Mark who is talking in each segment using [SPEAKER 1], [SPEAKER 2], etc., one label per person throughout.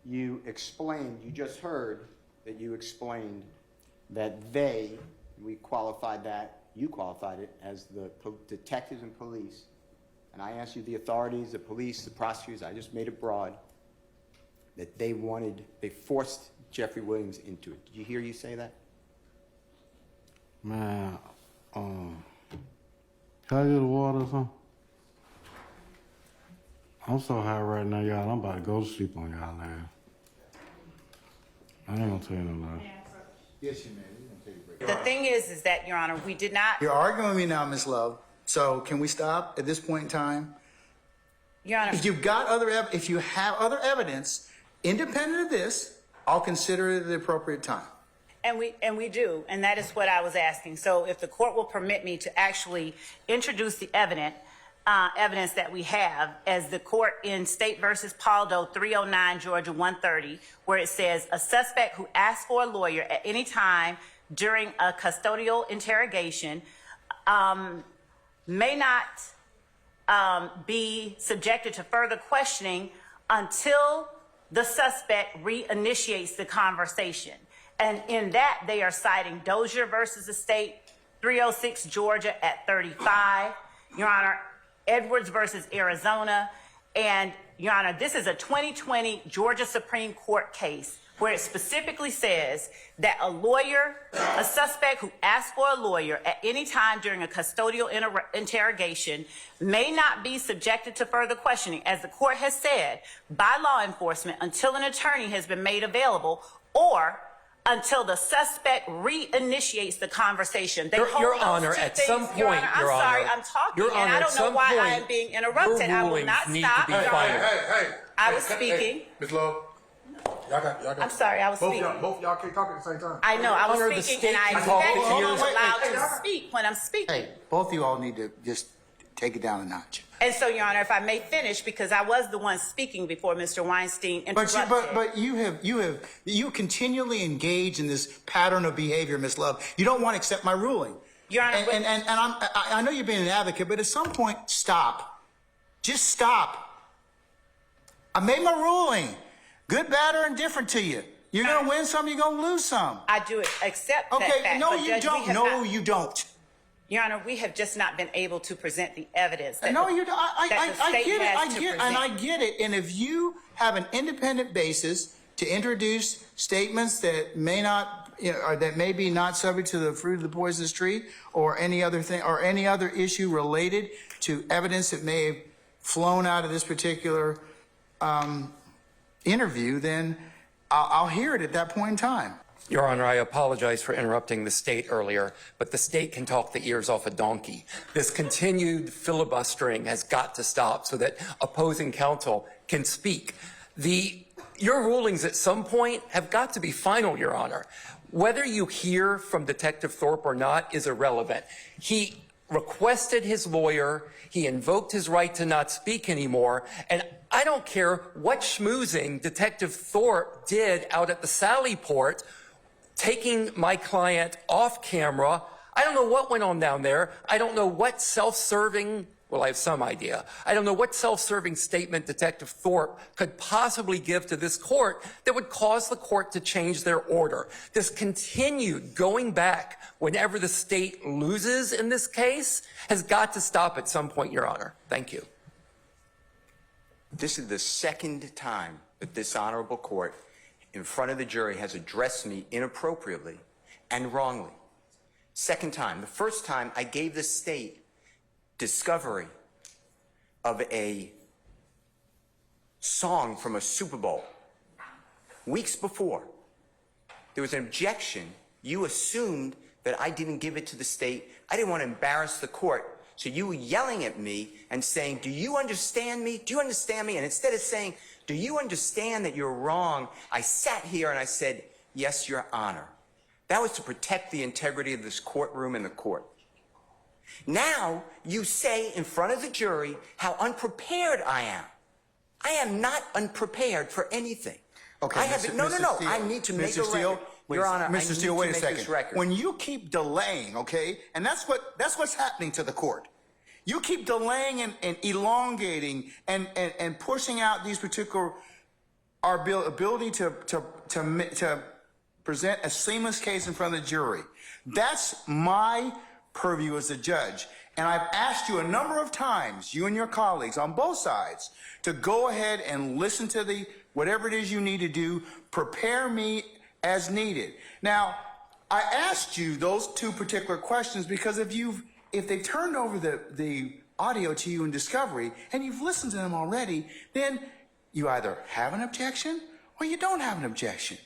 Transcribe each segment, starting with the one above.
[SPEAKER 1] you just heard that you explained that you qualified it as the detectives and police, and I asked you the authorities, the police, the prosecutors, I just made it broad, that they forced Jeffrey Williams into it. Did you hear you say that?
[SPEAKER 2] Man, can I get a water or something? I'm so high right now, y'all. I'm about to go to sleep on y'all ass. I ain't gonna tell you no lie.
[SPEAKER 1] Yes, you may. We're gonna take a break.
[SPEAKER 3] The thing is that, Your Honor, we did not.
[SPEAKER 4] You're arguing with me now, Ms. Love. So can we stop at this point in time?
[SPEAKER 3] Your Honor.
[SPEAKER 4] If you have other evidence independent of this, I'll consider it at the appropriate time.
[SPEAKER 3] And we do, and that is what I was asking. So if the court will permit me to actually introduce the evidence that we have, as the court in State versus Paldo 309 Georgia 130, where it says a suspect who asks for a lawyer at any time during a custodial interrogation may not be subjected to further questioning until the suspect reinitiates the conversation. And in that, they are citing Dozier versus the State 306 Georgia at 35. Your Honor, Edwards versus Arizona. And Your Honor, this is a 2020 Georgia Supreme Court case where it specifically says that a suspect who asks for a lawyer at any time during a custodial interrogation may not be subjected to further questioning, as the court has said, by law enforcement until an attorney has been made available or until the suspect reinitiates the conversation.
[SPEAKER 5] Your Honor, at some point, Your Honor,
[SPEAKER 3] I'm sorry, I'm talking, and I don't know why I am being interrupted. I will not stop.
[SPEAKER 6] Hey,
[SPEAKER 3] I was speaking.
[SPEAKER 6] Hey, Ms. Love, y'all got.
[SPEAKER 3] I'm sorry, I was speaking.
[SPEAKER 6] Both y'all can't talk at the same time.
[SPEAKER 3] I know, I was speaking, and I expect you to allowed to speak when I'm speaking.
[SPEAKER 4] Hey, both of you all need to just take it down a notch.
[SPEAKER 3] And so, Your Honor, if I may finish, because I was the one speaking before Mr. Weinstein interrupted.
[SPEAKER 4] But you continually engage in this pattern of behavior, Ms. Love. You don't want to accept my ruling.
[SPEAKER 3] Your Honor,
[SPEAKER 4] and I know you're being an advocate, but at some point, stop. Just stop. I made my ruling. Good, bad, or indifferent to you. You're going to win some, you're going to lose some.
[SPEAKER 3] I do accept that fact.
[SPEAKER 4] Okay, no, you don't. No, you don't.
[SPEAKER 3] Your Honor, we have just not been able to present the evidence. That
[SPEAKER 4] no,
[SPEAKER 3] the,
[SPEAKER 4] you don't. I get it. I get it. And if you have an independent basis to introduce statements that may not, or that may be not subject to the fruit of the poisonous tree, or any other thing, or any other issue related to evidence that may have flown out of this particular interview, then I'll hear it at that point in time.
[SPEAKER 5] Your Honor, I apologize for interrupting the state earlier, but the state can talk the ears off a donkey. This continued filibustering has got to stop so that opposing counsel can speak. Your rulings at some point have got to be final, Your Honor. Whether you hear from Detective Thorpe or not is irrelevant. He requested his lawyer, he invoked his right to not speak anymore, and I don't care what schmoozing Detective Thorpe did out at the Sally Port, taking my client off camera. I don't know what went on down there. I don't know what self-serving, well, I have some idea. I don't know what self-serving statement Detective Thorpe could possibly give to this court that would cause the court to change their order. This continued going back whenever the state loses in this case has got to stop at some point, Your Honor. Thank you.
[SPEAKER 1] This is the second time that this honorable court in front of the jury has addressed me inappropriately and wrongly. Second time. The first time I gave the state discovery of a song from a Super Bowl. Weeks before, there was an objection. You assumed that I didn't give it to the state. I didn't want to embarrass the court. So you were yelling at me and saying, do you understand me? Do you understand me? And instead of saying, do you understand that you're wrong? I sat here and I said, yes, Your Honor. That was to protect the integrity of this courtroom and the court. Now you say in front of the jury how unprepared I am. I am not unprepared for anything.
[SPEAKER 4] Okay,
[SPEAKER 1] I have no. I need to make a record. Your Honor,
[SPEAKER 4] Mr. Steele, wait a second. When you keep delaying, okay, and that's what's happening to the court. You keep delaying and elongating and pushing out these particular our ability to present a seamless case in front of the jury. That's my purview as a judge. And I've asked you a number of times, you and your colleagues on both sides, to go ahead and listen to whatever it is you need to do, prepare me as needed. Now, I asked you those two particular questions because if they've turned over the audio to you in discovery and you've listened to them already, then you either have an objection or you don't have an objection.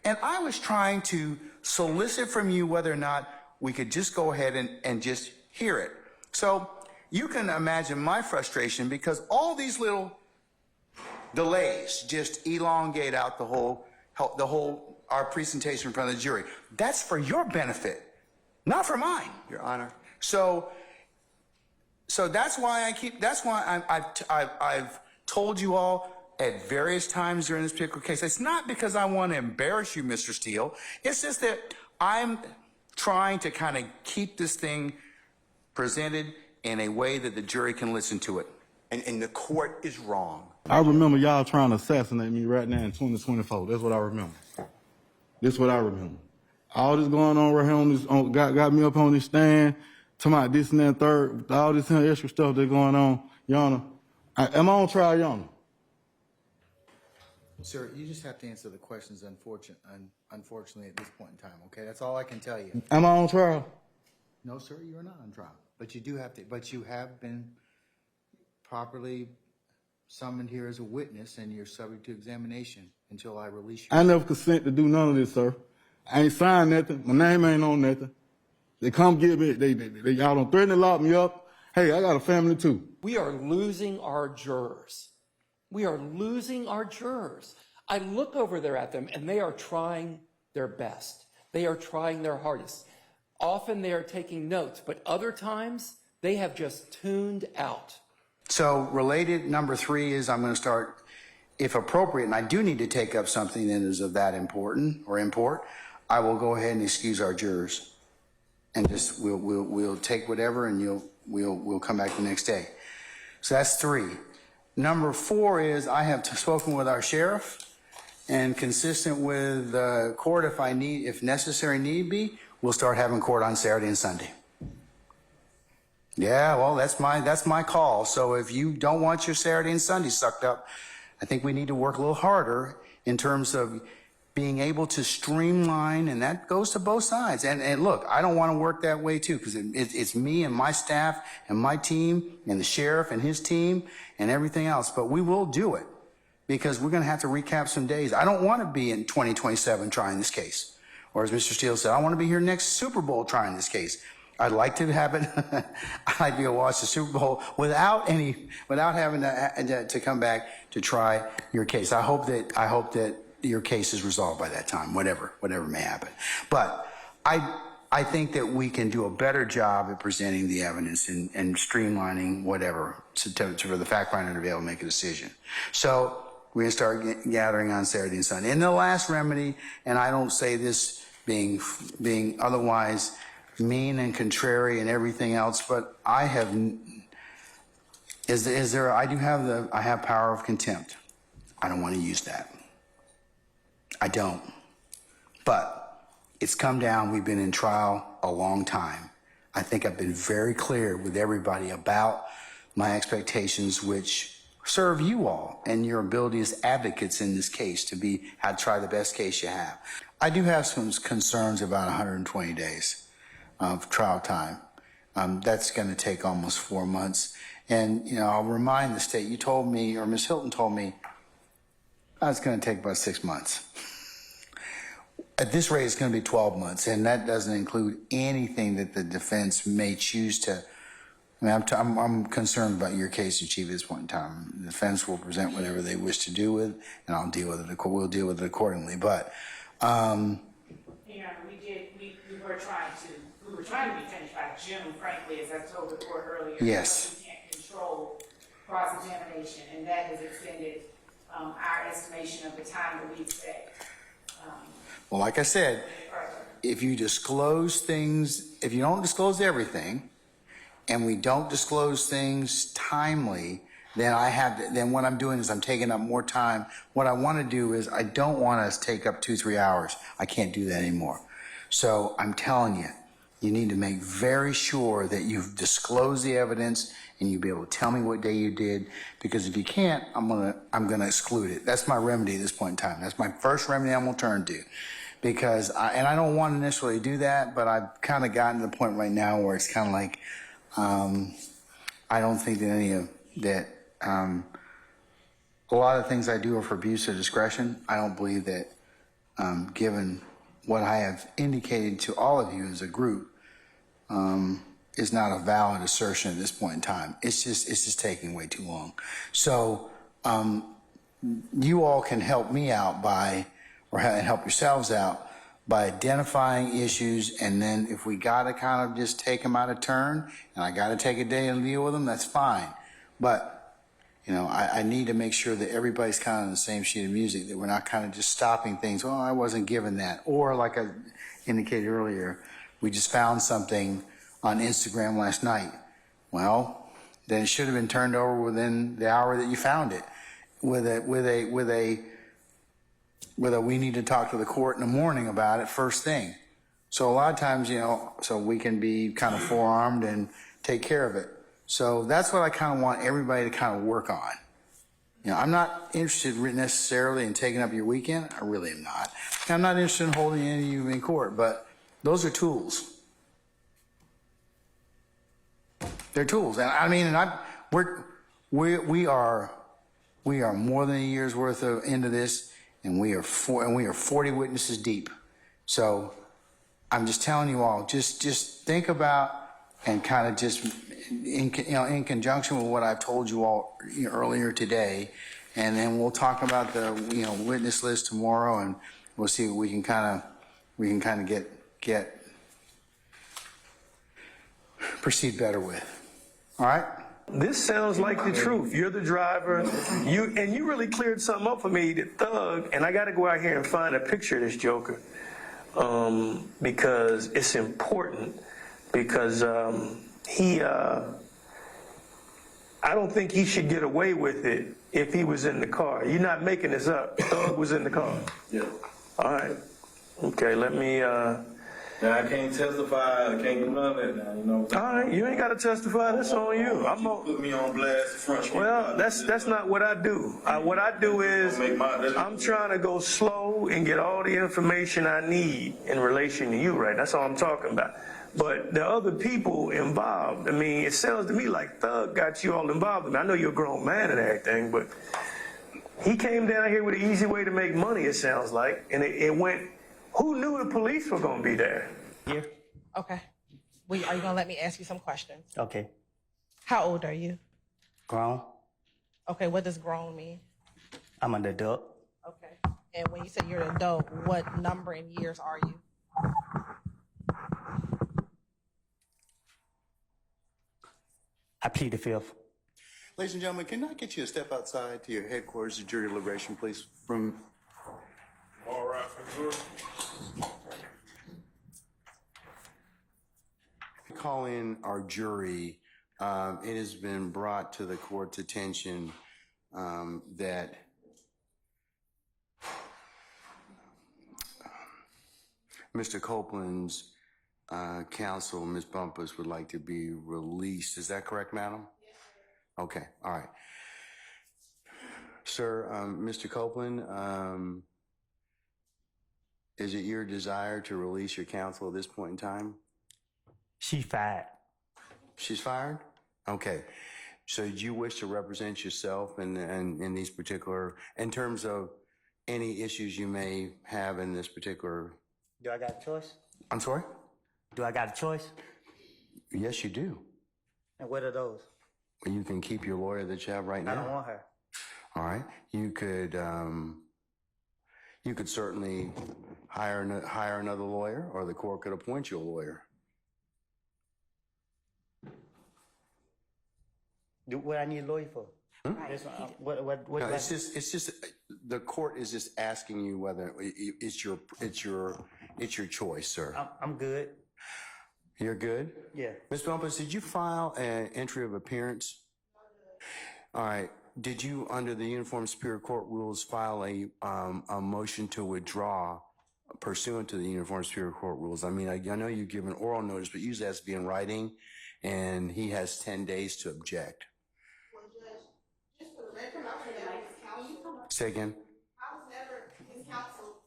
[SPEAKER 4] And I was trying to solicit from you whether or not we could just go ahead and just hear it. So you can imagine my frustration because all these little delays just elongate out our presentation in front of the jury. That's for your benefit, not for mine,
[SPEAKER 1] Your Honor.
[SPEAKER 4] So that's why I've told you all at various times during this particular case. It's not because I want to embarrass you, Mr. Steele. It's just that I'm trying to kind of keep this thing presented in a way that the jury can listen to it.
[SPEAKER 1] And the court is wrong.
[SPEAKER 2] I remember y'all trying to assassinate me right now in 2024. That's what I remember. This is what I remember. All this going on right here got me up on this stand, talking about this and that third, all this extra stuff that's going on. Your Honor, am I on trial, Your Honor?
[SPEAKER 4] Sir, you just have to answer the questions, unfortunately, at this point in time, okay? That's all I can tell you.
[SPEAKER 2] Am I on trial?
[SPEAKER 4] No, sir, you are not on trial. But you have been properly summoned here as a witness, and you're subject to examination until I release you.
[SPEAKER 2] I never consent to do none of this, sir. I ain't signed nothing. My name ain't on nothing. They come get me. Y'all don't threaten to lock me up. Hey, I got a family too.
[SPEAKER 5] We are losing our jurors. We are losing our jurors. I look over there at them, and they are trying their best. They are trying their hardest. Often they are taking notes, but other times they have just tuned out.
[SPEAKER 4] So related number 3 is I'm going to start, if appropriate, and I do need to take up something that is of that import, I will go ahead and excuse our jurors. And just we'll take whatever, and we'll come back the next day. So that's 3. Number 4 is I have spoken with our sheriff, and consistent with court, if necessary need be, we'll start having court on Saturday and Sunday. Yeah, well, that's my call. So if you don't want your Saturday and Sunday sucked up, I think we need to work a little harder in terms of being able to streamline, and that goes to both sides. And look, I don't want to work that way too, because it's me and my staff and my team and the sheriff and his team and everything else. But we will do it because we're going to have to recap some days. I don't want to be in 2027 trying this case. Or as Mr. Steele said, I want to be here next Super Bowl trying this case. I'd like to have it. I'd like to go watch the Super Bowl without having to come back to try your case. I hope that your case is resolved by that time, whatever may happen. But I think that we can do a better job at presenting the evidence and streamlining whatever for the fact finder to be able to make a decision. So we're going to start gathering on Saturday and Sunday. And the last remedy, and I don't say this being otherwise mean and contrary and everything else, but I have power of contempt. I don't want to use that. I don't. But it's come down. We've been in trial a long time. I think I've been very clear with everybody about my expectations, which serve you all and your ability as advocates in this case to try the best case you have. I do have some concerns about 120 days of trial time. That's going to take almost 4 months. And, I'll remind the state, you told me, or Ms. Hilton told me, it's going to take about 6 months. At this rate, it's going to be 12 months, and that doesn't include anything that the defense may choose to. I'm concerned about your case, Chief, at this point in time. The defense will present whatever they wish to do with, and I'll deal with it. We'll deal with it accordingly. But
[SPEAKER 3] we were trying to be finished by June, frankly, as I told the court earlier.
[SPEAKER 4] Yes.
[SPEAKER 3] We can't control cross-examination, and that has extended our estimation of the time that we expect.
[SPEAKER 4] Well, like I said, if you disclose things, if you don't disclose everything, and we don't disclose things timely, then what I'm doing is I'm taking up more time. What I want to do is I don't want us to take up 2-3 hours. I can't do that anymore. So I'm telling you, you need to make very sure that you've disclosed the evidence and you'll be able to tell me what day you did, because if you can't, I'm gonna exclude it. That's my remedy at this point in time. That's my first remedy I'm gonna turn to, because I don't want to necessarily do that, but I've kind of gotten to the point right now where it's kind of like I don't think that a lot of things I do are for abuse of discretion. I don't believe that, given what I have indicated to all of you as a group, is not a valid assertion at this point in time. It's just taking way too long. So you all can help me out or help yourselves out by identifying issues, and then if we got to kind of just take them out of turn, and I got to take a day and deal with them, that's fine. But I need to make sure that everybody's kind of on the same sheet of music, that we're not kind of just stopping things. Oh, I wasn't given that. Or like I indicated earlier, we just found something on Instagram last night. Well, then it should have been turned over within the hour that you found it. With a we need to talk to the court in the morning about it first thing. So a lot of times, so we can be kind of forearmed and take care of it. So that's what I kind of want everybody to kind of work on. I'm not interested necessarily in taking up your weekend. I really am not. I'm not interested in holding any of you in court, but those are tools. They're tools. And I mean, we are more than a year's worth into this, and we are 40 witnesses deep. So I'm just telling you all, just think about and kind of just in conjunction with what I've told you all earlier today, and then we'll talk about the witness list tomorrow, and we'll see what we can kind of get proceed better with. All right.
[SPEAKER 7] This sounds like the truth. You're the driver. You really cleared something up for me, the thug. And I got to go out here and find a picture of this joker, because it's important. Because I don't think he should get away with it if he was in the car. You're not making this up. Thug was in the car.
[SPEAKER 8] Yeah.
[SPEAKER 7] All right. Okay. Let me.
[SPEAKER 8] Now I can't testify. I can't do none of that now.
[SPEAKER 7] All right. You ain't got to testify. That's on you.
[SPEAKER 8] Put me on blast front street.
[SPEAKER 7] Well, that's not what I do. What I do is I'm trying to go slow and get all the information I need in relation to you, right? That's all I'm talking about. But the other people involved, I mean, it sounds to me like Thug got you all involved. I mean, I know you're a grown man and everything, but he came down here with an easy way to make money, it sounds like. And it went, who knew the police were going to be there?
[SPEAKER 9] Here. Okay. Are you going to let me ask you some questions?
[SPEAKER 10] Okay.
[SPEAKER 9] How old are you?
[SPEAKER 10] Grown.
[SPEAKER 9] Okay, what does grown mean?
[SPEAKER 10] I'm an adult.
[SPEAKER 9] Okay. And when you say you're an adult, what number in years are you?
[SPEAKER 10] I plead the fifth.
[SPEAKER 11] Ladies and gentlemen, can I get you to step outside to your headquarters of jury deliberation, please?
[SPEAKER 6] All right,
[SPEAKER 11] Call in our jury. It has been brought to the court's attention that Mr. Copeland's counsel, Ms. Bumpus, would like to be released. Is that correct, madam? Yes, sir. Okay, all right. Sir, Mr. Copeland, is it your desire to release your counsel at this point in time?
[SPEAKER 10] She fired.
[SPEAKER 11] She's fired? Okay. So do you wish to represent yourself in these particular, in terms of any issues you may have in this particular?
[SPEAKER 10] Do I got a choice?
[SPEAKER 11] I'm sorry?
[SPEAKER 10] Do I got a choice?
[SPEAKER 11] Yes, you do.
[SPEAKER 10] And what are those?
[SPEAKER 11] You can keep your lawyer that you have right now.
[SPEAKER 10] I don't want her.
[SPEAKER 11] All right. You could certainly hire another lawyer, or the court could appoint you a lawyer.
[SPEAKER 10] What I need a lawyer for?
[SPEAKER 9] Right.
[SPEAKER 10] What
[SPEAKER 11] No, it's just the court is just asking you whether it's your choice, sir.
[SPEAKER 10] I'm good.
[SPEAKER 11] You're good?
[SPEAKER 10] Yeah.
[SPEAKER 11] Ms. Bumpus, did you file an entry of appearance? All right. Did you, under the Uniform Superior Court rules, file a motion to withdraw pursuant to the Uniform Superior Court rules? I mean, I know you give an oral notice, but usually it has to be in writing, and he has 10 days to object.
[SPEAKER 9] Well, Judge, just for the record, I was never his counsel.
[SPEAKER 11] Say again.
[SPEAKER 9] I was never his counsel.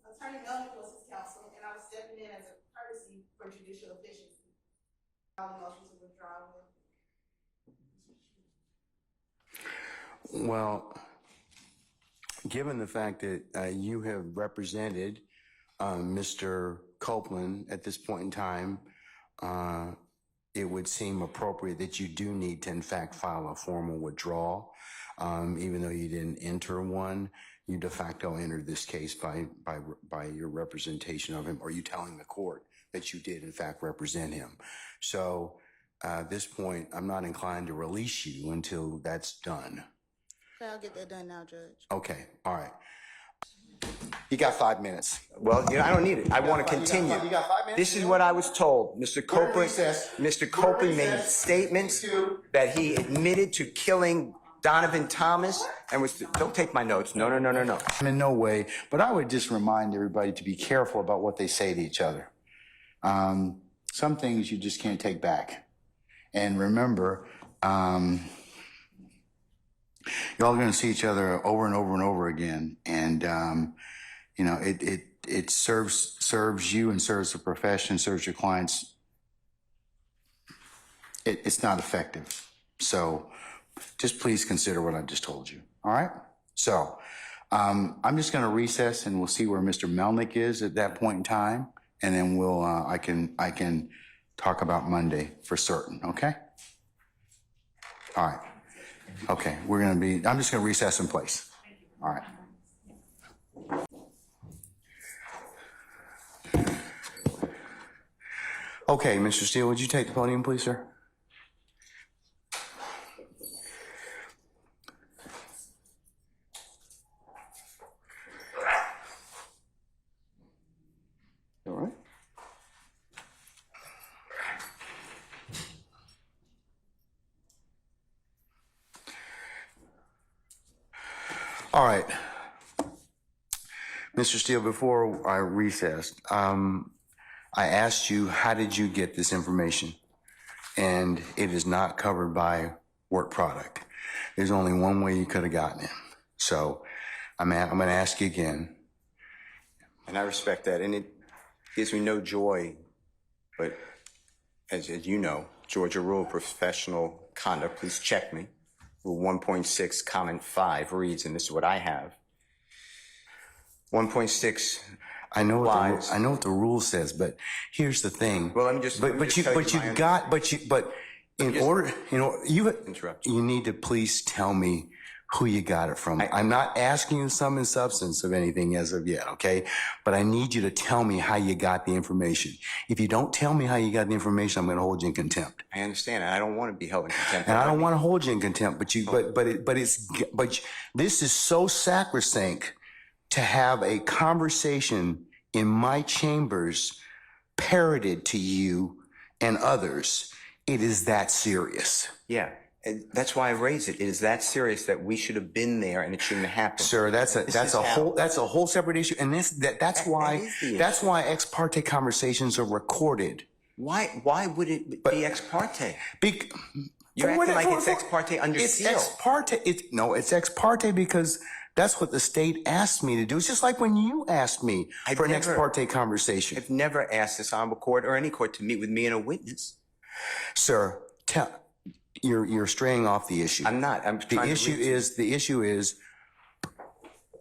[SPEAKER 9] Attorney Melnick was his counsel, and I was stepping in as a courtesy for judicial efficiency. Filing motion to withdraw.
[SPEAKER 11] Well, given the fact that you have represented Mr. Copeland at this point in time, it would seem appropriate that you do need to, in fact, file a formal withdrawal. Even though you didn't enter one, you de facto entered this case by your representation of him, or you telling the court that you did, in fact, represent him. So at this point, I'm not inclined to release you until that's done.
[SPEAKER 9] Okay, I'll get that done now, Judge.
[SPEAKER 11] Okay, all right. You got 5 minutes.
[SPEAKER 1] Well, I don't need it. I want to continue.
[SPEAKER 11] You got 5 minutes?
[SPEAKER 1] This is what I was told. Mr. Copeland made statements that he admitted to killing Donovan Thomas and was, don't take my notes. No.
[SPEAKER 4] In no way, but I would just remind everybody to be careful about what they say to each other. Some things you just can't take back. And remember, y'all are going to see each other over and over and over again. And, it serves you and serves the profession, serves your clients. It's not effective. So just please consider what I've just told you. All right? So I'm just going to recess and we'll see where Mr. Melnick is at that point in time. And then I can talk about Monday for certain. Okay? All right. Okay, I'm just going to recess in place. All right.
[SPEAKER 11] Okay, Mr. Steele, would you take the podium, please, sir? All right. All right. Mr. Steele, before I recessed, I asked you, how did you get this information? And it is not covered by work product. There's only one way you could have gotten it. So I'm going to ask you again.
[SPEAKER 1] And I respect that. And it gives me no joy, but as you know, Georgia Rule of Professional Conduct, please check me. Rule 1.6, comment 5 reads, and this is what I have. 1.6.
[SPEAKER 11] I know what the rule says, but here's the thing.
[SPEAKER 1] Well, let me just.
[SPEAKER 11] You need to please tell me who you got it from. I'm not asking you sum and substance of anything as of yet, okay? But I need you to tell me how you got the information. If you don't tell me how you got the information, I'm going to hold you in contempt.
[SPEAKER 1] I understand. I don't want to be held in contempt.
[SPEAKER 11] And I don't want to hold you in contempt, but this is so sacrosanct to have a conversation in my chambers parroted to you and others. It is that serious.
[SPEAKER 1] Yeah. That's why I raise it. It is that serious that we should have been there and it shouldn't have happened.
[SPEAKER 11] Sir, that's a whole separate issue. And that's why ex parte conversations are recorded.
[SPEAKER 1] Why would it be ex parte? You're acting like it's ex parte under seal.
[SPEAKER 11] It's ex parte. It's ex parte because that's what the state asked me to do. It's just like when you asked me for an ex parte conversation.
[SPEAKER 1] I've never asked this honorable court or any court to meet with me and a witness.
[SPEAKER 11] Sir, you're straying off the issue.
[SPEAKER 1] I'm not.
[SPEAKER 11] The issue is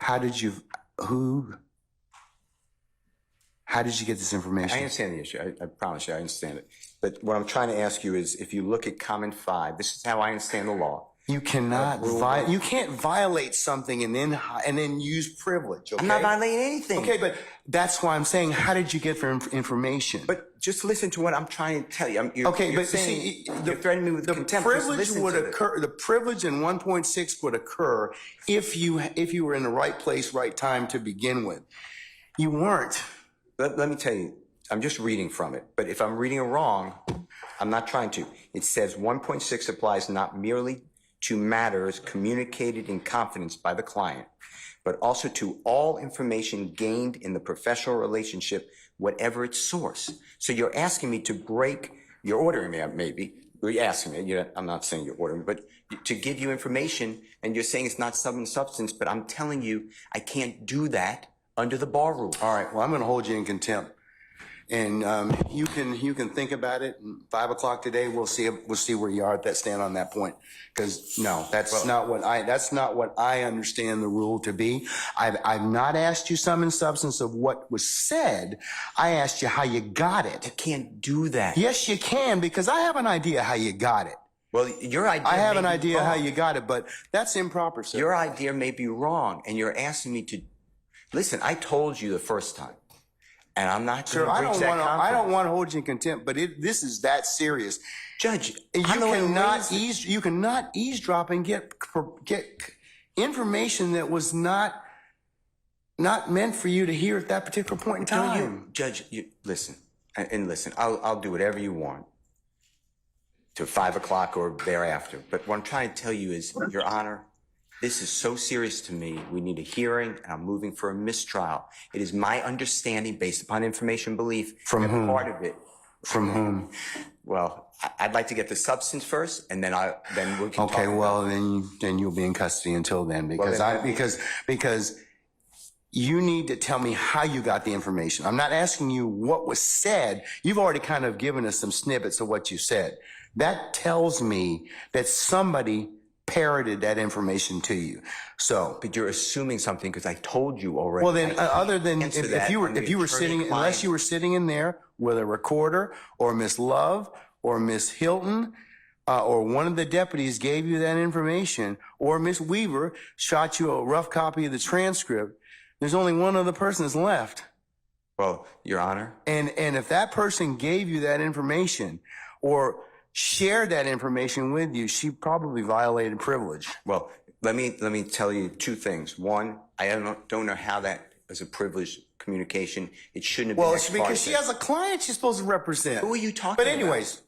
[SPEAKER 11] how did you get this information?
[SPEAKER 1] I understand the issue. I promise you I understand it. But what I'm trying to ask you is, if you look at comment 5, this is how I understand the law.
[SPEAKER 11] You cannot you can't violate something and then use privilege. Okay?
[SPEAKER 1] I'm not violating anything.
[SPEAKER 11] Okay, but that's why I'm saying, how did you get information?
[SPEAKER 1] But just listen to what I'm trying to tell you.
[SPEAKER 11] You're
[SPEAKER 1] threatening me with contempt.
[SPEAKER 11] The privilege in 1.6 would occur if you were in the right place, right time to begin with. You weren't.
[SPEAKER 1] Let me tell you, I'm just reading from it. But if I'm reading it wrong, I'm not trying to. It says 1.6 applies not merely to matters communicated in confidence by the client, but also to all information gained in the professional relationship, whatever its source. So you're asking me to break, you're ordering me, maybe, you're asking me, I'm not saying you're ordering me, but to give you information, and you're saying it's not sum and substance, but I'm telling you I can't do that under the bar rule.
[SPEAKER 11] All right, well, I'm going to hold you in contempt. And you can think about it. 5 o'clock today, we'll see where you are at that stand on that point. Because no, that's not what I understand the rule to be. I've not asked you sum and substance of what was said. I asked you how you got it.
[SPEAKER 1] I can't do that.
[SPEAKER 11] Yes, you can, because I have an idea how you got it.
[SPEAKER 1] Well, your idea.
[SPEAKER 11] I have an
[SPEAKER 1] may be
[SPEAKER 11] idea how
[SPEAKER 1] wrong.
[SPEAKER 11] you got it, but that's improper, sir.
[SPEAKER 1] Your idea may be wrong, and you're asking me to listen. I told you the first time. And I'm not going to breach that confidence.
[SPEAKER 11] I don't want to hold you in contempt, but this is that serious.
[SPEAKER 1] Judge,
[SPEAKER 11] you cannot eavesdrop and get information that was not meant for you to hear at that particular point in time.
[SPEAKER 1] Judge, listen, and listen, I'll do whatever you want to 5 o'clock or thereafter. But what I'm trying to tell you is, Your Honor, this is so serious to me. We need a hearing, and I'm moving for a mistrial. It is my understanding, based upon information belief,
[SPEAKER 11] from whom?
[SPEAKER 1] Part of it.
[SPEAKER 11] From whom?
[SPEAKER 1] Well, I'd like to get the substance first, and then we can.
[SPEAKER 11] Okay, well, then you'll be in custody until then, because because you need to tell me how you got the information. I'm not asking you what was said. You've already kind of given us some snippets of what you said. That tells me that somebody parroted that information to you. So,
[SPEAKER 1] but you're assuming something because I told you already.
[SPEAKER 11] Well, then, other than if you were sitting, unless you were sitting in there with a recorder, or Miss Love, or Miss Hilton, or one of the deputies gave you that information, or Miss Weaver shot you a rough copy of the transcript, there's only one other person that's left.
[SPEAKER 1] Well, Your Honor.
[SPEAKER 11] And if that person gave you that information, or shared that information with you, she probably violated privilege.
[SPEAKER 1] Well, let me tell you two things. One, I don't know how that was a privileged communication. It shouldn't have been.
[SPEAKER 11] Well, it's because she has a client she's supposed to represent.
[SPEAKER 1] Who are you talking
[SPEAKER 11] about? But anyways,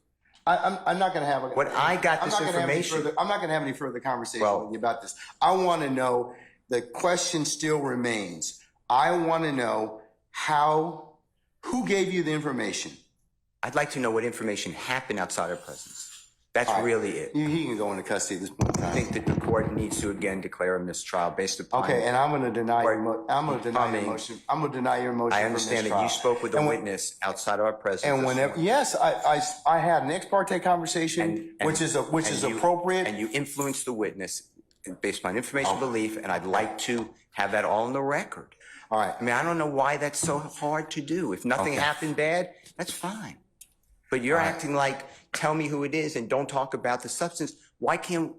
[SPEAKER 11] I'm not going to have a...
[SPEAKER 1] When I got this information...
[SPEAKER 11] I'm not going to have any further conversation with you about this. I want to know, the question still remains. I want to know who gave you the information?
[SPEAKER 1] I'd like to know what information happened outside our presence. That's really it.
[SPEAKER 11] He can go into custody at this point in time.
[SPEAKER 1] I think that the court needs to again declare a mistrial based upon.
[SPEAKER 11] Okay, and I'm going to deny your motion. I'm going to deny your motion.
[SPEAKER 1] I understand that you spoke with a witness outside our presence.
[SPEAKER 11] And whenever, yes, I had an ex parte conversation, which is appropriate.
[SPEAKER 1] And you influenced the witness based upon information belief, and I'd like to have that all on the record.
[SPEAKER 11] All right.
[SPEAKER 1] I mean, I don't know why that's so hard to do. If nothing happened bad, that's fine. But you're acting like, tell me who it is and don't talk about the substance. Why can't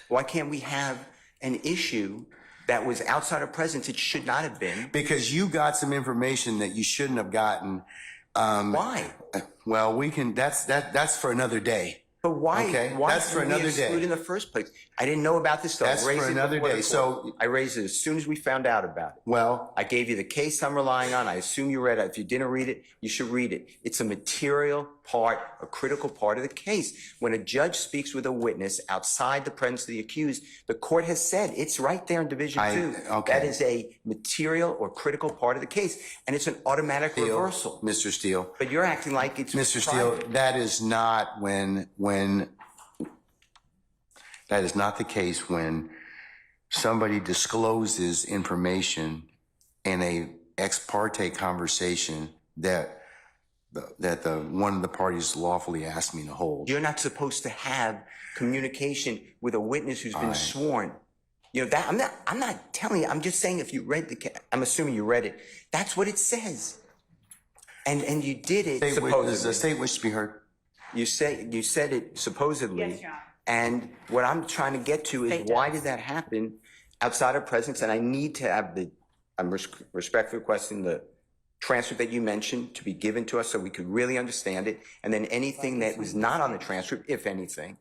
[SPEAKER 1] we have an issue that was outside of presence? It should not have been.
[SPEAKER 11] Because you got some information that you shouldn't have gotten.
[SPEAKER 1] Why?
[SPEAKER 11] Well, that's for another day.
[SPEAKER 1] But why?
[SPEAKER 11] Okay,
[SPEAKER 1] why
[SPEAKER 11] that's for another day.
[SPEAKER 1] In the first place, I didn't know about this.
[SPEAKER 11] That's for another day. So
[SPEAKER 1] I raised it as soon as we found out about it.
[SPEAKER 11] Well,
[SPEAKER 1] I gave you the case I'm relying on. I assume you read it. If you didn't read it, you should read it. It's a material part, a critical part of the case. When a judge speaks with a witness outside the presence of the accused, the court has said it's right there in Division 2.
[SPEAKER 11] Okay.
[SPEAKER 1] That is a material or critical part of the case, and it's an automatic reversal.
[SPEAKER 11] Mr. Steele.
[SPEAKER 1] But you're acting like it's
[SPEAKER 11] Mr. Steele, that is not that is not the case when somebody discloses information in a ex parte conversation that one of the parties lawfully asked me to hold.
[SPEAKER 1] You're not supposed to have communication with a witness who's been sworn. You know that I'm not telling you. I'm just saying if you read I'm assuming you read it. That's what it says. And you did it supposedly.
[SPEAKER 11] Does the state wish to be heard?
[SPEAKER 1] You said it supposedly.
[SPEAKER 3] Yes, Your Honor.
[SPEAKER 1] And what I'm trying to get to is why did that happen outside of presence? And I need to have I'm respectfully requesting the transcript that you mentioned to be given to us so we could really understand it. And then anything that was not on the transcript, if anything,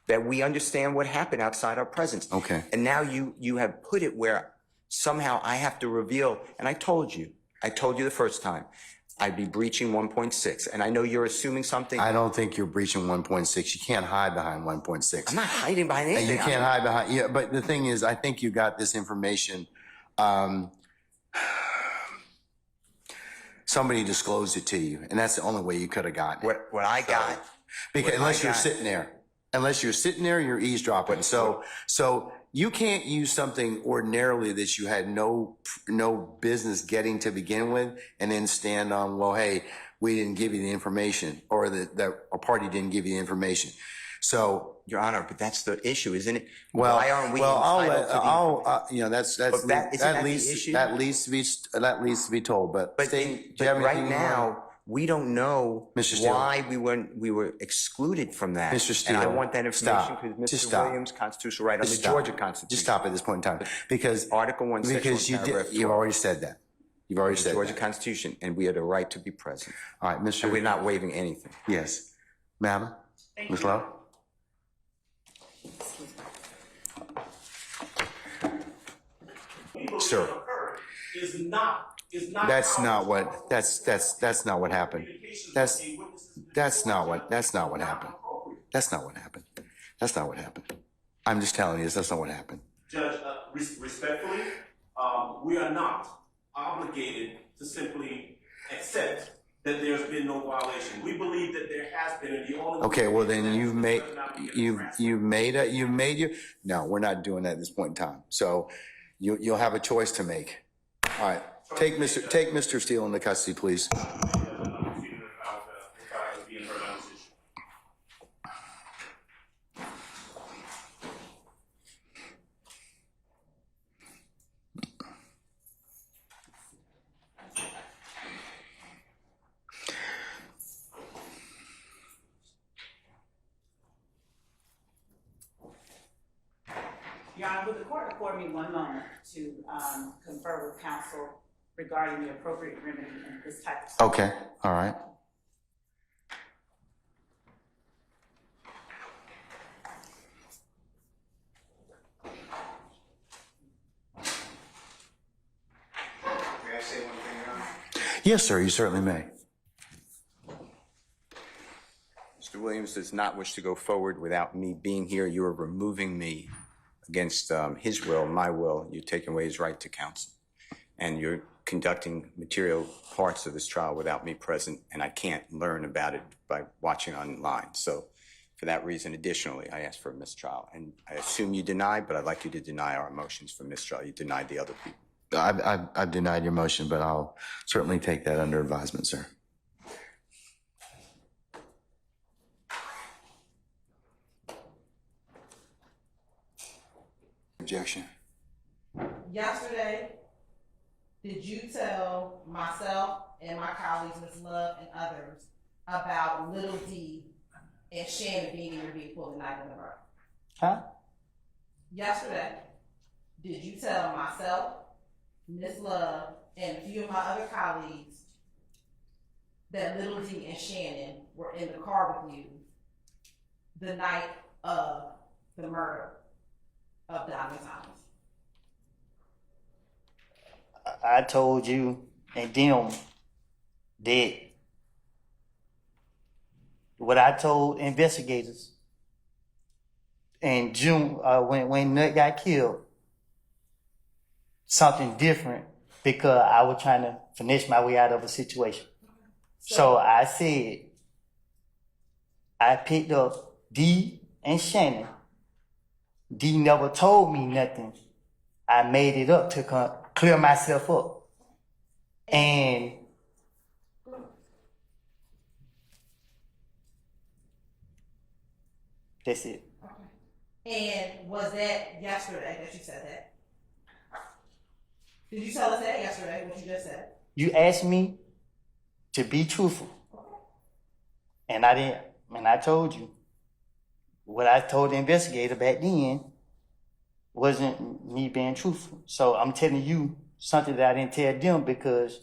[SPEAKER 1] that we understand what happened outside our presence.
[SPEAKER 11] Okay.
[SPEAKER 1] And now you have put it where somehow I have to reveal, and I told you the first time, I'd be breaching 1.6. And I know you're assuming something.
[SPEAKER 11] I don't think you're breaching 1.6. You can't hide behind 1.6.
[SPEAKER 1] I'm not hiding behind anything.
[SPEAKER 11] You can't hide behind, yeah, but the thing is, I think you got this information. Somebody disclosed it to you, and that's the only way you could have gotten it.
[SPEAKER 1] What I got.
[SPEAKER 11] Because unless you're sitting there, you're eavesdropping. So you can't use something ordinarily that you had no business getting to begin with, and then stand on, well, hey, we didn't give you the information, or that a party didn't give you the information. So,
[SPEAKER 1] Your Honor, but that's the issue, isn't it?
[SPEAKER 11] well,
[SPEAKER 1] Why aren't we
[SPEAKER 11] that leads to be told. But
[SPEAKER 1] right now, we don't know
[SPEAKER 11] Mr. Steele.
[SPEAKER 1] why we were excluded from that.
[SPEAKER 11] Mr. Steele,
[SPEAKER 1] and I want that information
[SPEAKER 11] stop.
[SPEAKER 1] because
[SPEAKER 11] Just
[SPEAKER 1] Mr.
[SPEAKER 11] stop.
[SPEAKER 1] Williams' constitutional right on the
[SPEAKER 11] Just stop.
[SPEAKER 1] Georgia Constitution.
[SPEAKER 11] Just stop at this point in time, because
[SPEAKER 1] Article 1,
[SPEAKER 11] because you've already said that. You've already said
[SPEAKER 1] Georgia
[SPEAKER 11] that.
[SPEAKER 1] Constitution, and we have the right to be present.
[SPEAKER 11] All right, Mr.
[SPEAKER 1] And we're not waiving anything.
[SPEAKER 11] Yes, madam, Ms. Love. Sir, that's not what happened. That's not what happened. That's not what happened. That's not what happened. I'm just telling you, that's not what happened.
[SPEAKER 6] Judge, respectfully, we are not obligated to simply accept that there's been no violation. We believe that there has been, and the only
[SPEAKER 11] Okay, well then you've made your. No, we're not doing that at this point in time. So you'll have a choice to make. All right, take Mr. Steele into custody, please.
[SPEAKER 3] Your Honor, would the court afford me one moment to confer with counsel regarding the appropriate remedy in this type of situation?
[SPEAKER 11] Okay, all right.
[SPEAKER 1] May I say one thing, Your Honor?
[SPEAKER 11] Yes, sir, you certainly may.
[SPEAKER 1] Mr. Williams does not wish to go forward without me being here. You are removing me against his will, my will. You're taking away his right to counsel. And you're conducting material parts of this trial without me present, and I can't learn about it by watching online. So for that reason, additionally, I ask for a mistrial. And I assume you deny, but I'd like you to deny our motions for mistrial. You denied the other people.
[SPEAKER 11] I've denied your motion, but I'll certainly take that under advisement, sir. Objection.
[SPEAKER 9] Yesterday, did you tell myself and my colleagues, Ms. Love and others, about Little D and Shannon being in your vehicle the night of the murder?
[SPEAKER 10] Huh?
[SPEAKER 9] Yesterday, did you tell myself, Ms. Love, and a few of my other colleagues that Little D and Shannon were in the car with you the night of the murder of Donovan Thomas?
[SPEAKER 10] I told you and them that what I told investigators in June when Nut got killed, something different, because I was trying to finish my way out of a situation. So I said, I picked up D and Shannon. D never told me nothing. I made it up to clear myself up. And that's it.
[SPEAKER 9] And was that yesterday that you said that? Did you tell us that yesterday, what you just said?
[SPEAKER 10] You asked me to be truthful. And I didn't, and I told you. What I told the investigator back then wasn't me being truthful. So I'm telling you something that I didn't tell them because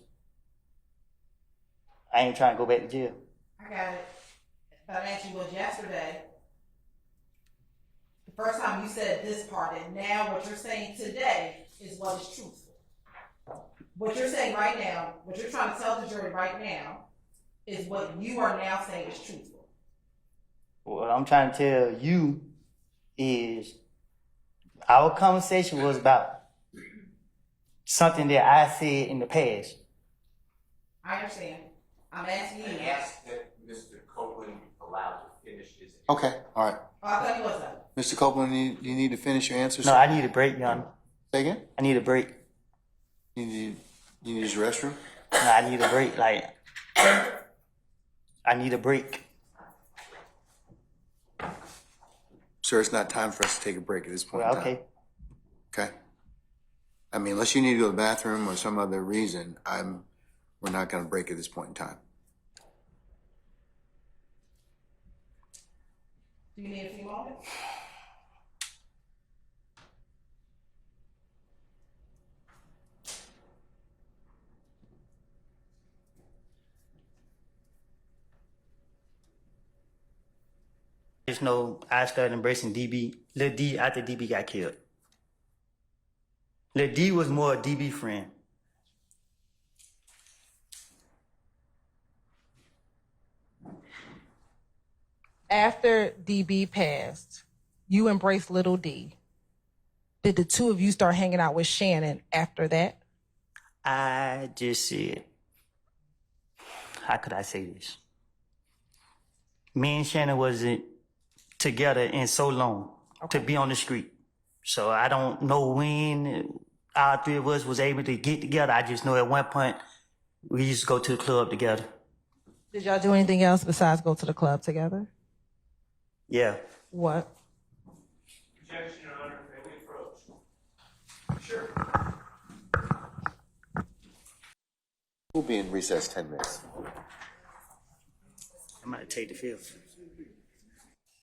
[SPEAKER 10] I ain't trying to go back to jail.
[SPEAKER 9] I got it. But I asked you was yesterday, the first time you said this part, and now what you're saying today is what is truthful. what you're saying right now, what you're trying to tell the jury right now, is what you are now saying is truthful.
[SPEAKER 10] What I'm trying to tell you is our conversation was about something that I said in the past.
[SPEAKER 9] I understand. I'm asking you.
[SPEAKER 1] asked that Mr. Copeland be allowed to finish his.
[SPEAKER 4] Okay, all right.
[SPEAKER 9] Oh, I thought you was done.
[SPEAKER 4] Mr. Copeland, you need to finish your answer,
[SPEAKER 10] No,
[SPEAKER 4] sir?
[SPEAKER 10] I need a break, Your Honor.
[SPEAKER 4] Say again?
[SPEAKER 10] I need a break.
[SPEAKER 4] You need to use the restroom?
[SPEAKER 10] No, I need a break. Like, I need a break.
[SPEAKER 4] Sir, it's not time for us to take a break at this point in
[SPEAKER 10] Well,
[SPEAKER 4] time.
[SPEAKER 10] okay.
[SPEAKER 4] Okay? I mean, unless you need to go to the bathroom or some other reason, we're not gonna break at this point in time.
[SPEAKER 9] Do you need a few moments?
[SPEAKER 10] Just know I started embracing DB, Lil D, after DB got killed. Lil D was more a DB friend.
[SPEAKER 12] After DB passed, you embraced Little D. Did the two of you start hanging out with Shannon after that?
[SPEAKER 10] I just said, how could I say this? Me and Shannon wasn't together in so long to be on the street. So I don't know when our three of us was able to get together. I just know at one point we used to go to the club together.
[SPEAKER 12] Did y'all do anything else besides go to the club together?
[SPEAKER 10] Yeah.
[SPEAKER 12] What?
[SPEAKER 6] Objection, Your Honor. May we approach? Sure.
[SPEAKER 4] We'll be in recess 10 minutes.
[SPEAKER 10] I'm gonna take the fifth.